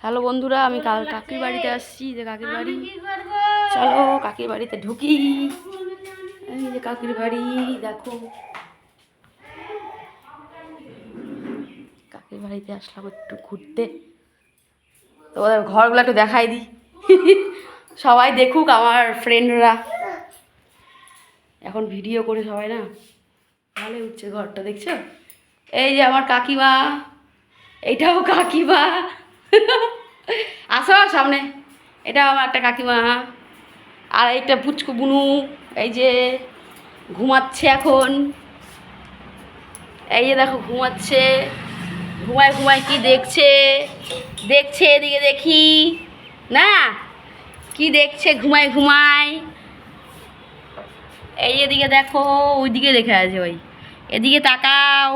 Hello বন্ধুরা, আমি কাল কাকির বাড়িতে আসছি। যে কাকির বাড়ি, চলো কাকির বাড়িতে ঢুকি। এই যে কাকির বাড়ি, দেখো কাকির বাড়িতে আসলাম একটু ঘুরতে। তোমাদের ঘরগুলো একটু দেখাই দিই, সবাই দেখুক, আমার ফ্রেন্ডরা এখন ভিডিও করে সবাই না, ভালো উঠছে ঘরটা, দেখছো? এই যে আমার কাকিমা, এইটাও কাকিমা, আসো সামনে, এটা আমার একটা কাকিমা। আর এইটা পুচকু বুনু, এই যে ঘুমাচ্ছে এখন, এই যে দেখো ঘুমাচ্ছে, ঘুমায় ঘুমায় কি দেখছে, দেখছে এদিকে দেখি না, কি দেখছে ঘুমায় ঘুমায়। এই এদিকে দেখো, ওইদিকে দেখে আছে, ওই এদিকে তাকাও।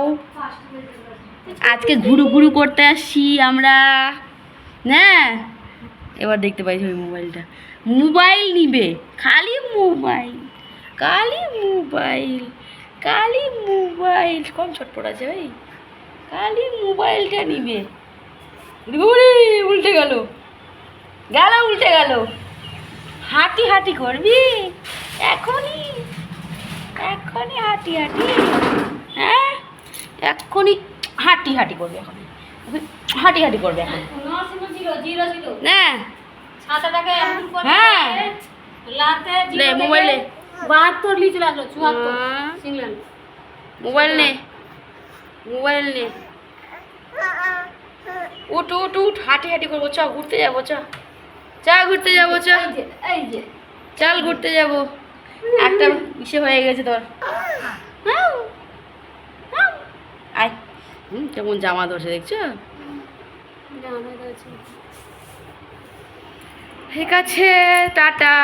আজকে ঘুরু ঘুরু করতে আসছি আমরা না। এবার দেখতে পাইছি ওই মোবাইলটা, মোবাইল নিবে, খালি মোবাইল, খালি মোবাইল, খালি মোবাইল। কম ছটপট আছে ভাই, খালি মোবাইলটা নিবে। উল্টে গেল, গেল উল্টে গেল। হাঁটি হাঁটি করবি এখনই, এখনই হাঁটি হাঁটি, হ্যাঁ এক্ষুনি হাঁটি হাঁটি করবে, এখন হাঁটি হাঁটি করবে এখন না। হ্যাঁ লে মোবাইল নে, 72 লিচু লাগলো, 74 সিঙ্গেল মোবাইল নে, মোবাইল নে, উঠ উঠ উঠ, হাঁটি হাঁটি করবো, চ ঘুরতে যাবো, চ চ ঘুরতে যাবো, চ এই যে চল ঘুরতে যাবো। একটা ইসে হয়ে গেছে তোর, আয়। কেমন জামা ধরছে দেখছো? ঠিক আছে, টাটা।